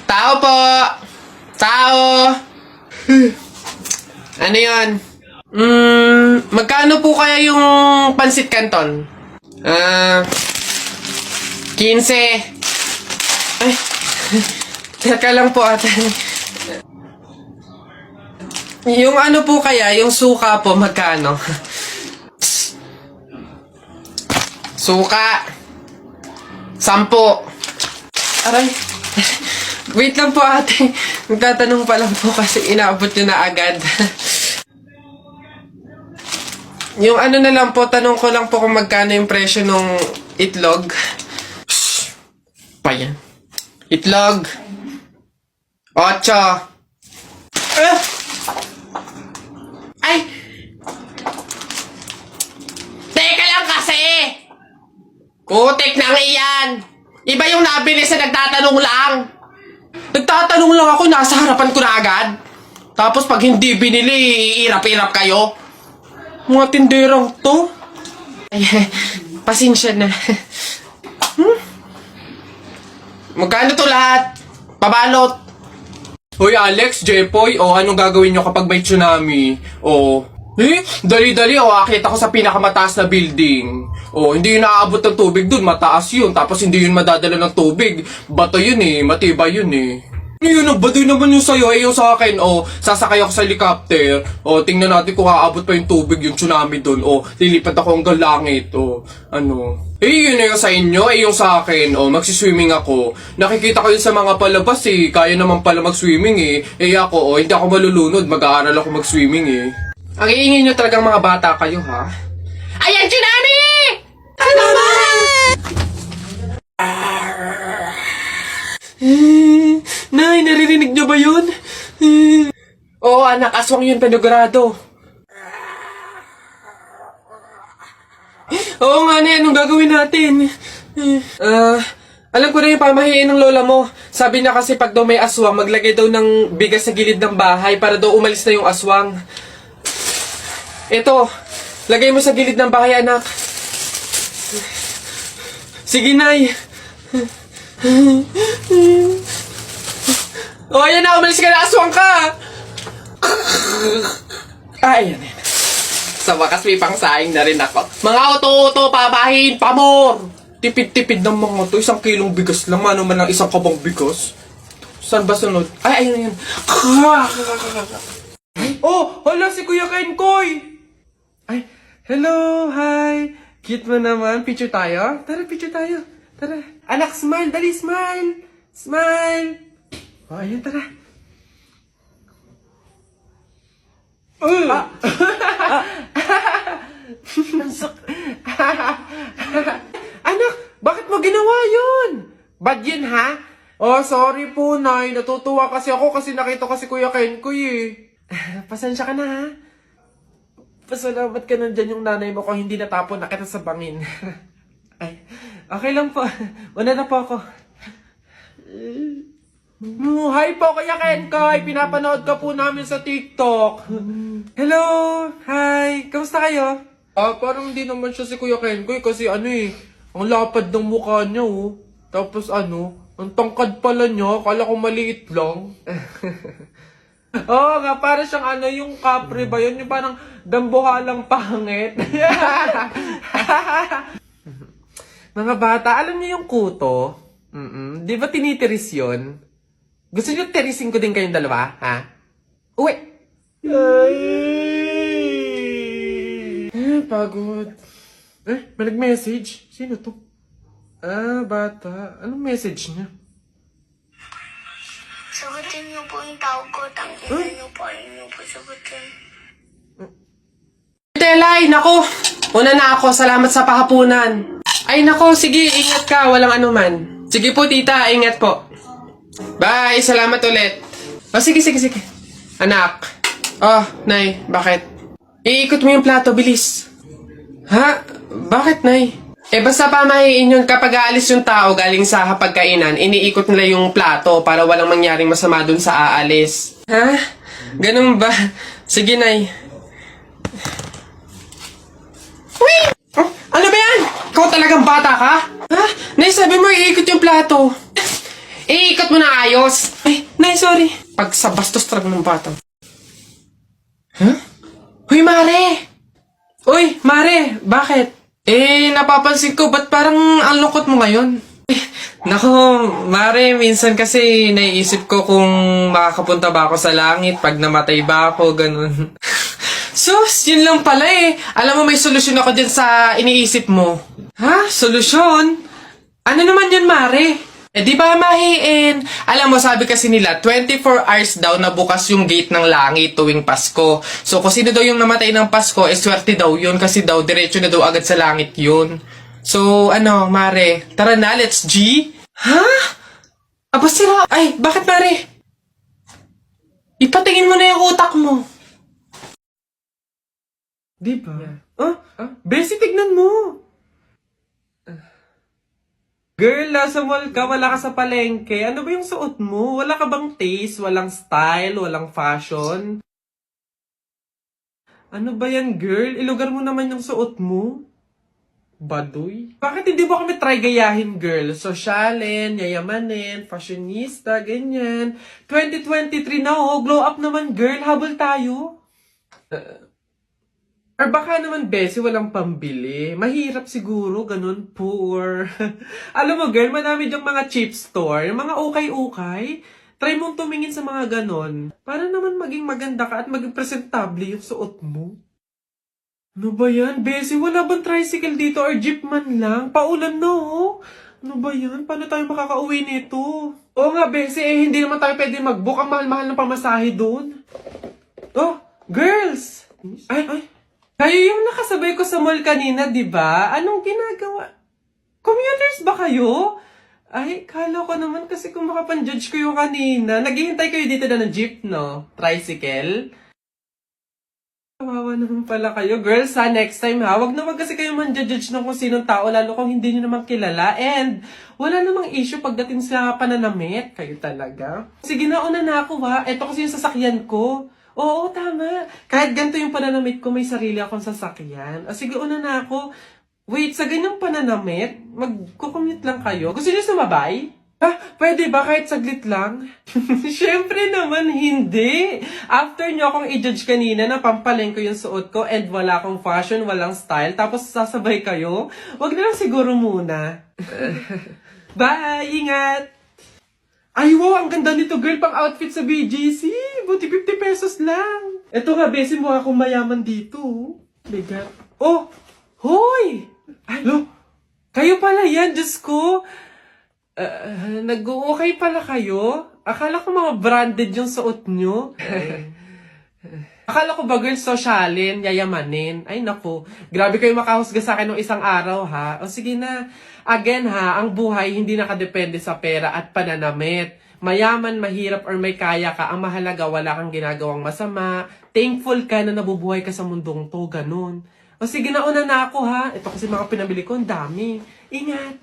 Tao po! Tao! Ano yun? Magkano po kaya yung pansit canton? 15. Ay, teka lang po ate. Yung ano po kaya, yung suka po, magkano? Suka. 10. Aray. Wait lang po ate. Magtatanong pa lang po kasi inaabot nyo na agad. Yung ano na lang po, tanong ko lang po kung magkano yung presyo ng itlog. Shhh! Pa yan. Itlog. 8. Ay! Teka lang kasi! Putik nang iyan! Iba yung nabili sa nagtatanong lang. Nagtatanong lang ako, nasa harapan ko na agad. Tapos pag hindi binili, iirap-irap kayo. Mga tinderang to. Ay, pasensya na. Magkano to lahat? Pabalot. Hoy Alex, Jepoy, anong gagawin nyo kapag may tsunami? Dali-dali, akit ako sa pinakamataas na building. Hindi yun naaabot ng tubig dun, mataas yun. Tapos hindi yun madadala ng tubig. Bato yun matibay yun Yun, baduy naman yung sa'yo, yung sa akin, sasakay ako sa helicopter. Tingnan natin kung aabot pa yung tubig, yung tsunami dun. Lilipat ako hanggang langit, yun yung sa inyo, yung sa akin, magsiswimming ako. Nakikita ko yun sa mga palabas, kaya naman pala mag-swimming, ako, hindi ako malulunod, mag-aaral ako mag-swimming, Ang iingin nyo talagang mga bata kayo, ha? Ayan, tsunami! Ano ba? Nay, naririnig nyo ba yun? Oo, anak, aswang yun, panigurado. Oo nga na, anong gagawin natin? Alam ko na yung pamahiin ng lola mo. Sabi na kasi pag daw may aswang, maglagay daw ng bigas sa gilid ng bahay para daw umalis na yung aswang. Ito, lagay mo sa gilid ng bahay, anak. Sige, Nay. Ayan na, umalis ka na, aswang ka! Ayan. Sa wakas may pangsaing na rin ako. Mga auto-auto, papahin, pamor! Tipid-tipid ng mga to, 1 kilong bigas lang, ano man ang 1 kabang bigas. Saan ba sunod? Ay, ayun. Hala si Kuya Kenkoy! Ay, hello, hi! Cute mo naman, picture tayo? Tara, picture tayo. Tara. Anak, smile, dali, smile! Smile! Ayun, tara. Anak, bakit mo ginawa yun? Bad yun, ha? Sorry po, Nay. Natutuwa kasi ako kasi nakita ko si Kuya Kenkoy, Pasensya ka na, ha? Pasalamat ka na dyan yung nanay mo kung hindi natapon na kita sa bangin. Ay, okay lang po. Una na po ako. Hi po, Kuya Kenkoy. Pinapanood ka po namin sa TikTok. Hello. Hi. Kamusta kayo? Parang hindi naman siya si Kuya Kenkoy kasi ang lapad ng mukha niya, Tapos ang tangkad pala niya. Akala ko maliit lang. Oo nga, parang siyang yung kapre ba yun? Yung parang dambuhalang pangit. Mga bata, alam niyo yung kuto? Di ba tinitiris yun? Gusto niyo tirisin ko din kayong dalawa, ha? Uwi! Pagod. May nag-message? Sino to? Bata. Anong message niya? Sagutin niyo po yung tawag ko. Tangin niyo po. Ayun niyo po sagutin. Telay, nako. Una na ako. Salamat sa pahapunan. Ay, nako. Sige, ingat ka. Walang anuman. Sige po, tita. Ingat po. Bye. Salamat ulit. Sige. Anak. Nay. Bakit? Iikot mo yung plato. Bilis. Ha? Bakit, Nay? Basta pamahiin yun kapag aalis yung tao galing sa hapagkainan, iniikot nila yung plato para walang mangyaring masama dun sa aalis. Ha? Ganun ba? Sige, Nay. Uy! Ano ba yan? Ikaw talagang bata ka? Ha? Nay, sabi mo iikot yung plato. Eh, ikat mo na ayos. Ay, nay, sorry. Pag sa bastos talaga ng batang. Huh? Uy, Mare! Uy, Mare! Bakit? Eh, napapansin ko, ba't parang ang lungkot mo ngayon? Eh, nako, Mare, minsan kasi naiisip ko kung makakapunta ba ako sa langit pag namatay ba ako, ganun. Sus, yun lang pala eh. Alam mo, may solusyon ako dyan sa iniisip mo. Ha? Solusyon? Ano naman yun, Mare? Eh di ba mahiin? Alam mo, sabi kasi nila, 24 hours daw na bukas yung gate ng langit tuwing Pasko. So kung sino daw yung namatay ng Pasko, eh swerte daw yun kasi daw diretso na daw agad sa langit yun. So ano, Mare, tara na, let's G? Ha? Aba sira. Ay, bakit Mare? Ipatingin mo na yung utak mo. Di ba? Besi, tignan mo. Girl, nasa mall ka, wala ka sa palengke. Ano ba yung suot mo? Wala ka bang taste? Walang style? Walang fashion? Ano ba yan, girl? Ilugar mo naman yung suot mo. Baduy? Bakit hindi mo kami try gayahin, girl? Sosyalin, yayamanin, fashionista, ganyan. 2023 na, oh. Glow up naman, girl. Habol tayo. Or baka naman, Bessie, walang pambili. Mahirap siguro, ganun, poor. Alam mo, girl, madami dyang mga cheap store, yung mga ukay-ukay. Try mong tumingin sa mga ganon. Para naman maging maganda ka at maging presentable yung suot mo. Ano ba yan, Bessie? Wala bang tricycle dito or jeep man lang? Paulan na, oh. Ano ba yan? Paano tayo makakauwi nito? Oo nga, Bessie, eh, hindi naman tayo pwede mag-book. Ang mahal-mahal ng pamasahe doon. Oh, girls! Ay. Kayo yung nakasabay ko sa mall kanina, di ba? Anong ginagawa? Commuters ba kayo? Ay, kala ko naman kasi kung makapan-judge ko yung kanina. Naghihintay kayo dito na ng jeep, no? Tricycle? Kawawa naman pala kayo. Girls, ha? Next time, ha? Wag na wag kasi kayo man-judge ng kung sinong tao, lalo kung hindi nyo naman kilala. And, wala namang issue pagdating sa pananamit. Kayo talaga. Sige, nauna na ako, ha? Ito kasi yung sasakyan ko. Oo, tama. Kahit ganito yung pananamit ko, may sarili akong sasakyan. O sige, una na ako. Wait, sa ganyang pananamit, magkukumute lang kayo. Gusto niyo sumabay? Pwede ba kahit saglit lang? Siyempre naman, hindi. After nyo akong i-judge kanina na pampaleng ko yung suot ko and wala akong fashion, walang style, tapos sasabay kayo, wag na lang siguro muna. Bye! Ingat! Ay, wow, ang ganda nito, girl, pang outfit sa BGC. Buti 50 pesos lang. Eto nga, besin mo akong mayaman dito. Bigat. Oh, hoy! Ay, lo, kayo pala yan, Diyos ko. Nag-okay pala kayo? Akala ko mga branded yung suot nyo. Akala ko ba, girl, sosyalin, yayamanin. Ay, naku. Grabe kayo makahusga sa akin ng isang araw, ha? O sige na. Again, ha, ang buhay hindi nakadepende sa pera at pananamit. Mayaman, mahirap, or may kaya ka, ang mahalaga, wala kang ginagawang masama. Thankful ka na nabubuhay ka sa mundong to, ganun. O sige na, una na ako, ha? Ito kasi mga pinabili ko, ang dami. Ingat!